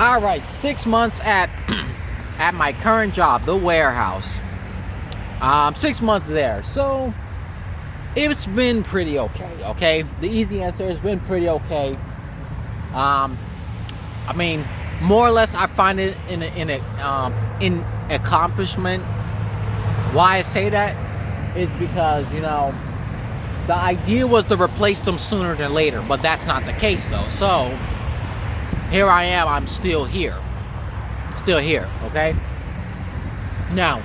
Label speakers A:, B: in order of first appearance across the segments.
A: All right, 6 months at at my current job, the warehouse. 6 months there, so it's been pretty okay. Okay, the easy answer has been pretty okay. I mean, more or less, I find it in accomplishment. Why I say that is because, you know, the idea was to replace them sooner than later, but that's not the case though. So here I am. I'm still here. Okay. Now,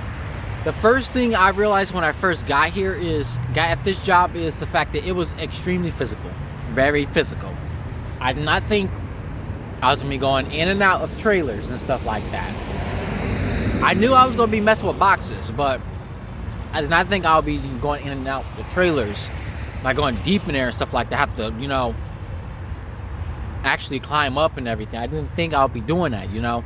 A: the first thing I realized when I first got at this job is the fact that it was extremely physical, very physical. I did not think I was gonna be going in and out of trailers and stuff like that. I knew I was gonna be messing with boxes, but I did not think I would be going in and out with trailers, like going deep in there and stuff like that. Have to, you know, actually climb up and everything. I didn't think I would be doing that, you know.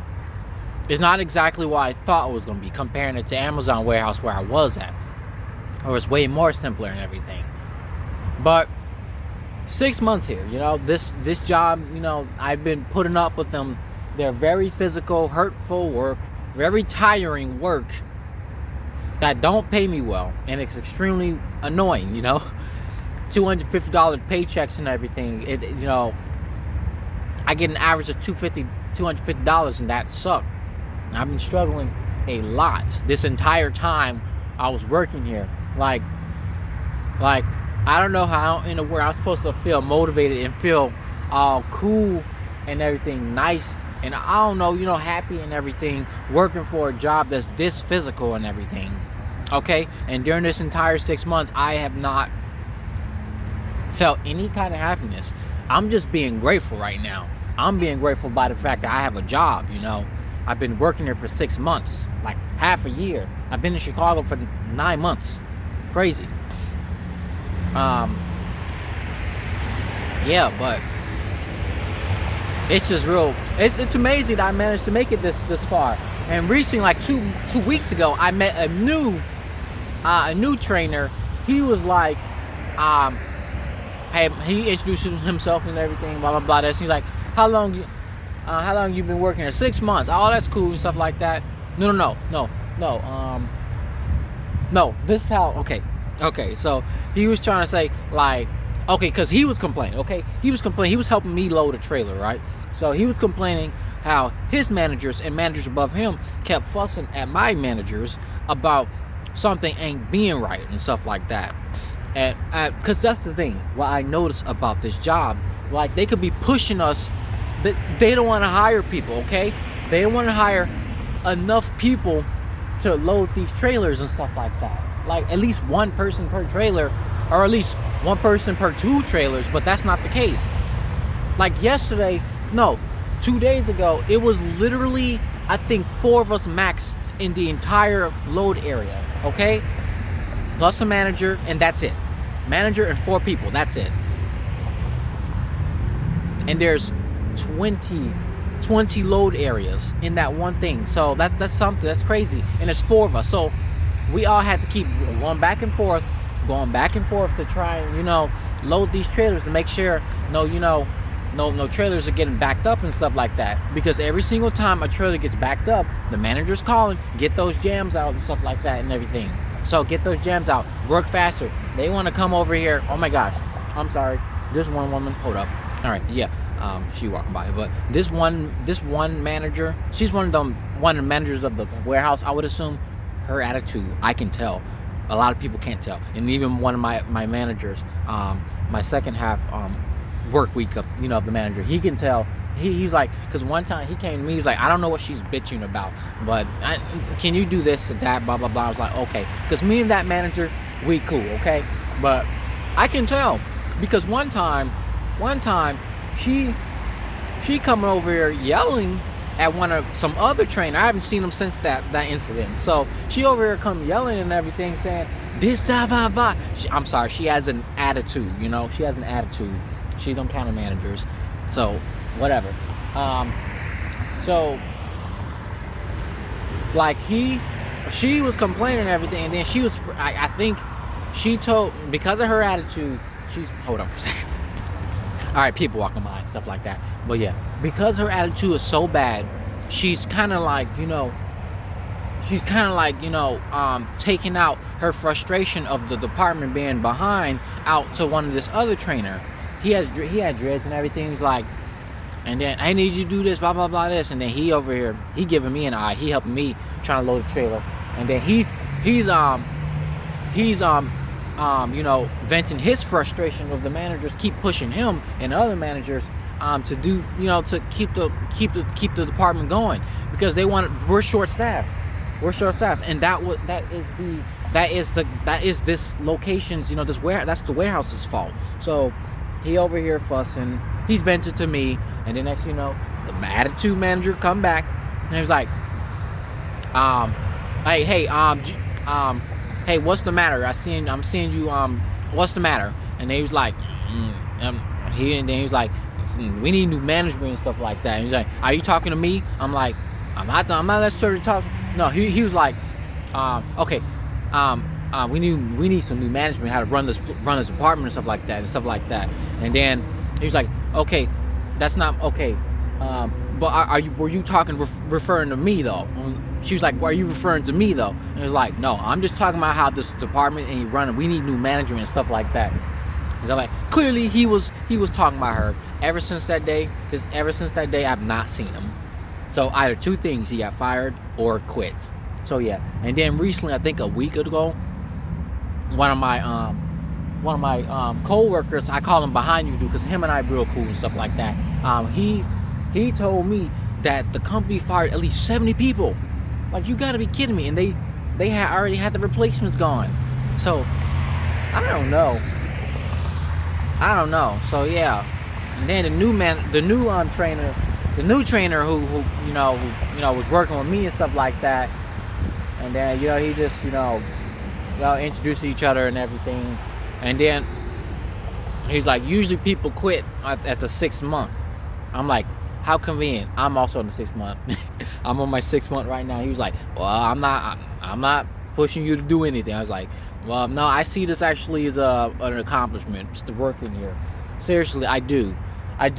A: It's not exactly what I thought it was going to be, comparing it to Amazon warehouse where I was at. It was way more simpler and everything. But 6 months here, you know, this job, you know, I've been putting up with them. They're very physical, hurtful work, very tiring work that don't pay me well, and it's extremely annoying, you know. $250 paychecks and everything. You know, I get an average of $250, and that sucked. I've been struggling a lot this entire time I was working here. Like I don't know how in the world I'm supposed to feel motivated and feel all cool and everything nice, and I don't know, you know, happy and everything, working for a job that's this physical and everything. Okay, and during this entire 6 months, I have not felt any kind of happiness. I'm just being grateful right now. I'm being grateful by the fact that I have a job, you know. I've been working here for 6 months, like half a year. I've been in Chicago for 9 months. Crazy. Yeah, but it's just real. It's amazing that I managed to make it this far. And recently, like two weeks ago, I met a new trainer. He was like, hey, he introduced himself and everything, blah blah blah. This, he's like, how long you been working here? 6 months. Oh, that's cool and stuff like that. No. This is how. Okay. So he was trying to say, like, okay, because he was complaining. Okay, he was helping me load a trailer, right? So he was complaining how his managers and managers above him kept fussing at my managers about something ain't being right and stuff like that. And because that's the thing, what I noticed about this job, like, they could be pushing us. They don't want to hire people, okay? They don't want to hire enough people to load these trailers and stuff like that. Like, at least one person per trailer, or at least one person per 2 trailers, but that's not the case. Like 2 days ago, it was literally, I think, 4 of us max in the entire load area, okay? Plus a manager, and that's it. Manager and 4 people, that's it. And there's 20 load areas in that one thing. So that's something that's crazy. And there's 4 of us, so we all had to keep going back and forth to try and, you know, load these trailers to make sure no trailers are getting backed up and stuff like that. Because every single time a trailer gets backed up, the manager's calling, get those jams out and stuff like that and everything. So get those jams out, work faster. They want to come over here. Oh my gosh, I'm sorry. This one woman, hold up. All right, yeah. She walking by, but this one manager, she's one of the managers of the warehouse. I would assume her attitude, I can tell. A lot of people can't tell, and even one of my managers, my second half work week of the manager, he can tell. He's like, because one time he came to me, he's like, I don't know what she's bitching about, but can you do this and that, blah blah blah. I was like, okay, because me and that manager, we cool, okay, but I can tell because one time. She coming over here yelling at some other trainer. I haven't seen him since that incident. So she over here come yelling and everything, saying this blah blah blah. I'm sorry, she has an attitude. You know, she has an attitude. She don't counter managers. So whatever. So like she was complaining and everything, and then she was. I think she told, because of her attitude. Hold on for a second. All right, people walking by and stuff like that. But yeah, because her attitude is so bad, she's kind of like, taking out her frustration of the department being behind out to one of this other trainer. He had dreads and everything. He's like, and then I need you to do this, blah blah blah this, and then he over here, he giving me an eye. He helping me trying to load the trailer, and then he's venting his frustration of the managers keep pushing him and other managers to do, to keep the department going, because we're short staffed, and that is this location's, that's the warehouse's fault. So he over here fussing, he's venting to me, and then next, the attitude manager come back, and he was like, hey, what's the matter? I'm seeing you, what's the matter? And he was like, then he was like, we need new management and stuff like that. And he's like, are you talking to me? I'm like, I'm not necessarily talking. No, he was like, okay, we need some new management, how to run this department and stuff like that. And then he was like, okay, that's not okay. But were you referring to me though? She was like, why are you referring to me though? And it was like, no, I'm just talking about how this department and you run it. We need new management and stuff like that. And so I'm like, clearly he was talking about her. Ever since that day, I've not seen him. So either two things: he got fired or quit. So yeah. And then recently, I think a week ago, one of my co-workers, I call him behind you dude, because him and I are real cool and stuff like that. He told me that the company fired at least 70 people. Like, you gotta be kidding me. And they already had the replacements gone. So I don't know. So yeah. And then the new trainer who was working with me and stuff like that. And then he just introduced each other and everything. And then he's like, usually people quit at the 6th month. I'm like, how convenient. I'm also in the 6th month. I'm on my 6th month right now. He was like, well, I'm not pushing you to do anything. I was like, well, no, I see this actually as an accomplishment, just to work in here. Seriously, I do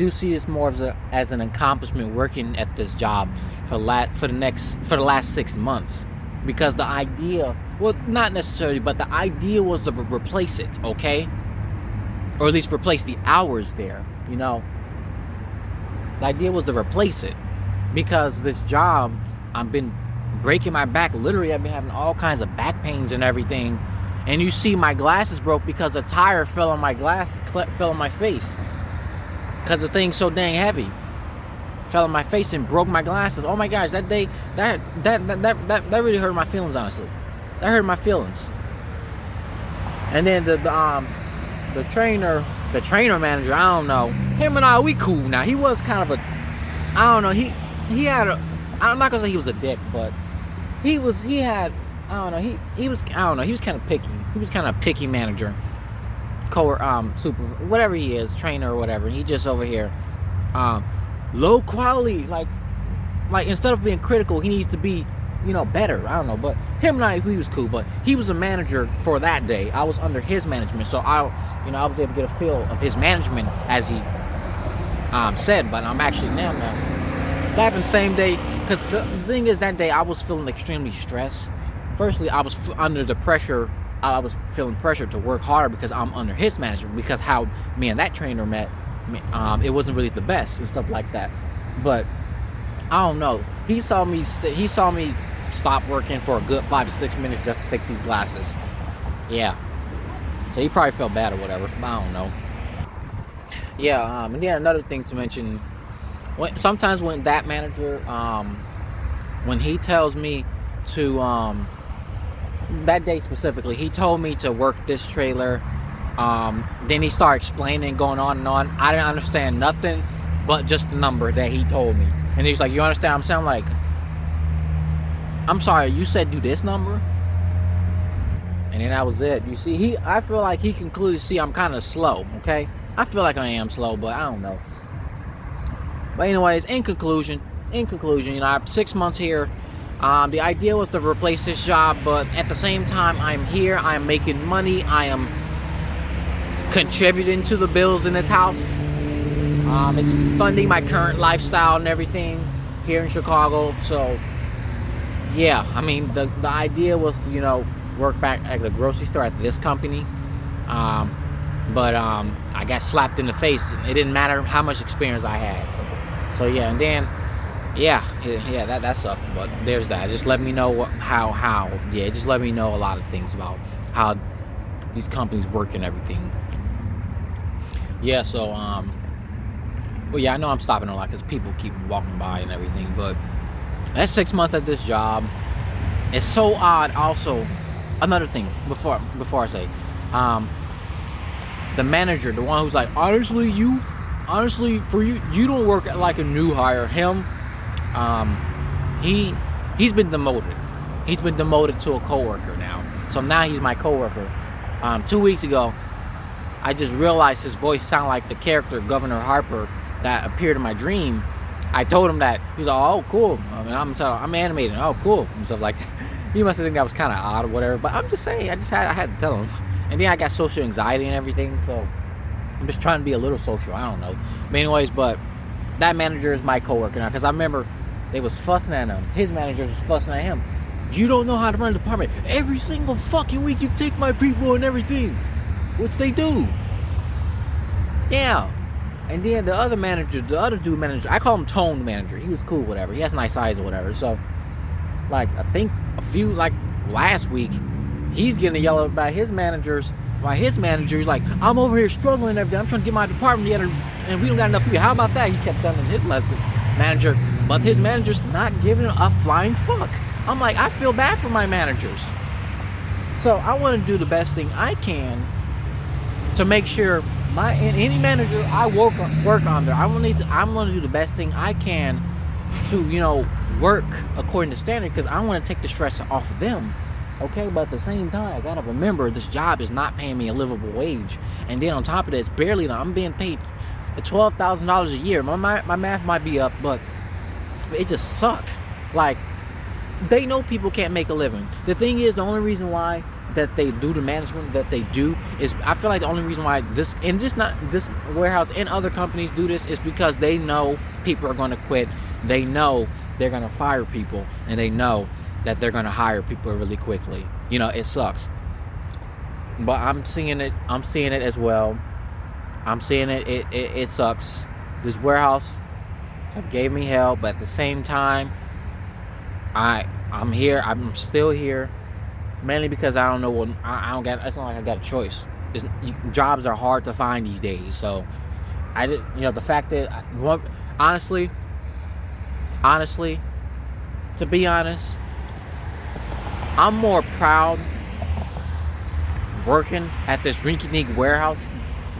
A: see this more as an accomplishment, working at this job for the last 6 months, because the idea, well, not necessarily, but the idea was to replace it, okay, or at least replace the hours there. The idea was to replace it, because this job, I've been breaking my back. Literally, I've been having all kinds of back pains and everything. And you see my glasses broke because a tire fell on my face. Because the thing's so dang heavy. Fell on my face and broke my glasses. Oh my gosh, that day, that really hurt my feelings, honestly. That hurt my feelings. And then the trainer manager, I don't know. Him and I, we cool now. He was kind of I don't know, he had I'm not gonna say he was a dick, but he was kind of picky. He was kind of picky manager, super, whatever he is, trainer or whatever. He just over here, low quality. Like instead of being critical, he needs to be, better. I don't know, but him and I, he was cool. But he was a manager for that day. I was under his management, so I was able to get a feel of his management as he said. But I'm actually now. That happened same day, because the thing is, that day I was feeling extremely stressed. Firstly, I was under the pressure. I was feeling pressure to work harder because I'm under his management, because how me and that trainer met, it wasn't really the best and stuff like that. But I don't know. He saw me stop working for a good 5 to 6 minutes just to fix these glasses. Yeah. So he probably felt bad or whatever. I don't know. Yeah. And then another thing to mention. Sometimes when that manager, when he tells me to, that day specifically, he told me to work this trailer, then he started explaining, going on and on. I didn't understand nothing but just the number that he told me. And he's like, you understand? I'm saying, like, I'm sorry, you said do this number? And then that was it. You see, I feel like he can clearly see I'm kind of slow, okay? I feel like I am slow, but I don't know. But anyways, in conclusion, I have 6 months here. The idea was to replace this job, but at the same time, I'm here. I'm making money. I am contributing to the bills in this house. It's funding my current lifestyle and everything here in Chicago. So yeah, I mean, the idea was, work back at the grocery store at this company. But I got slapped in the face. It didn't matter how much experience I had. So yeah, and then yeah, that sucked. But there's that. Just let me know how. Yeah, just let me know a lot of things about how these companies work and everything. Yeah, so but yeah, I know I'm stopping a lot because people keep walking by and everything. But that's 6 months at this job. It's so odd. Also, another thing before I say, the manager, the one who's like, honestly, for you don't work like a new hire. Him, he's been demoted. He's been demoted to a coworker now. So now he's my coworker. 2 weeks ago, I just realized his voice sounded like the character Governor Harper that appeared in my dream. I told him that. He was like, oh, cool. I mean, I'm animating. Oh, cool. And stuff like that. He must have think that was kind of odd or whatever. But I'm just saying, I had to tell him. And then I got social anxiety and everything. So I'm just trying to be a little social. I don't know. But anyways, but that manager is my coworker now. Because I remember they was fussing at him. His manager was fussing at him. You don't know how to run a department. Every single fucking week you take my people and everything. Which they do. Yeah. And then the other dude manager, I call him Tone the manager. He was cool, whatever. He has nice eyes or whatever. So, like, I think last week, he's getting yelled at by his managers. By his manager, he's like, I'm over here struggling and everything. I'm trying to get my department together, and we don't got enough people. How about that? He kept telling his manager, but his manager's not giving a flying fuck. I'm like, I feel bad for my managers. So I want to do the best thing I can to make sure any manager I work under, I'm gonna do the best thing I can to work according to standard, because I want to take the stress off of them. Okay, but at the same time, I gotta remember this job is not paying me a livable wage, and then on top of that, it's barely. I'm being paid $12,000 a year. My math might be up, but it just sucks. Like, they know people can't make a living. The thing is, the only reason why that they do the management that they do is, I feel like the only reason why this warehouse and other companies do this is because they know people are going to quit. They know they're going to fire people, and they know that they're going to hire people really quickly. It sucks. But I'm seeing it as well. I'm seeing it. It sucks. This warehouse have gave me hell, but at the same time, I'm here. I'm still here. Mainly because I don't know what I don't get. It's not like I got a choice. Jobs are hard to find these days. So I just, the fact that honestly, to be honest, I'm more proud working at this rinky-dink warehouse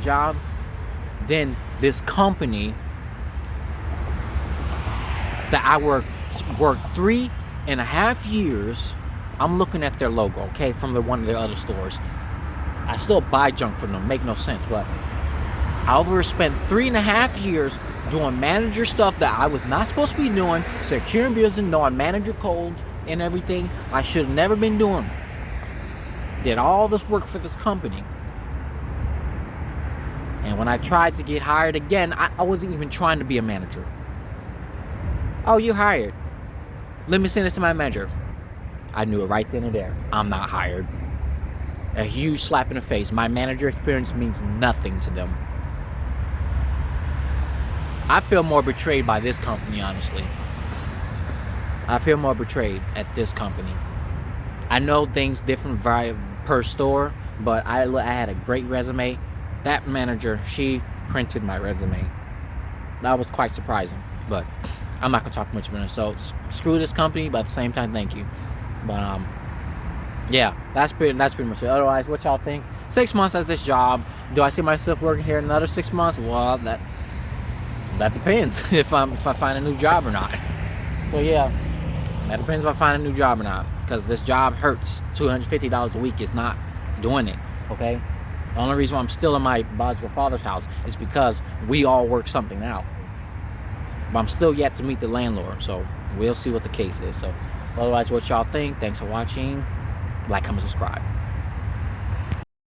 A: job than this company that I worked 3.5 years. I'm looking at their logo, okay, from one of their other stores. I still buy junk from them, make no sense, but I overspent 3.5 years doing manager stuff that I was not supposed to be doing, securing business, knowing manager codes and everything I should have never been doing. Did all this work for this company. And when I tried to get hired again, I wasn't even trying to be a manager. Oh, you hired. Let me send this to my manager. I knew it right then and there. I'm not hired. A huge slap in the face. My manager experience means nothing to them. I feel more betrayed by this company, honestly. I feel more betrayed at this company. I know things different per store, but I had a great resume. That manager, she printed my resume. That was quite surprising, but I'm not gonna talk much about it. So screw this company, but at the same time, thank you. But yeah, that's pretty much it. Otherwise, what y'all think? 6 months at this job. Do I see myself working here another 6 months? Well, that depends if I find a new job or not. So yeah, that depends if I find a new job or not. Because this job hurts. $250 a week is not doing it. Okay. The only reason why I'm still in my biological father's house is because we all work something out. But I'm still yet to meet the landlord. So we'll see what the case is. So otherwise, what y'all think? Thanks for watching. Like, comment, subscribe.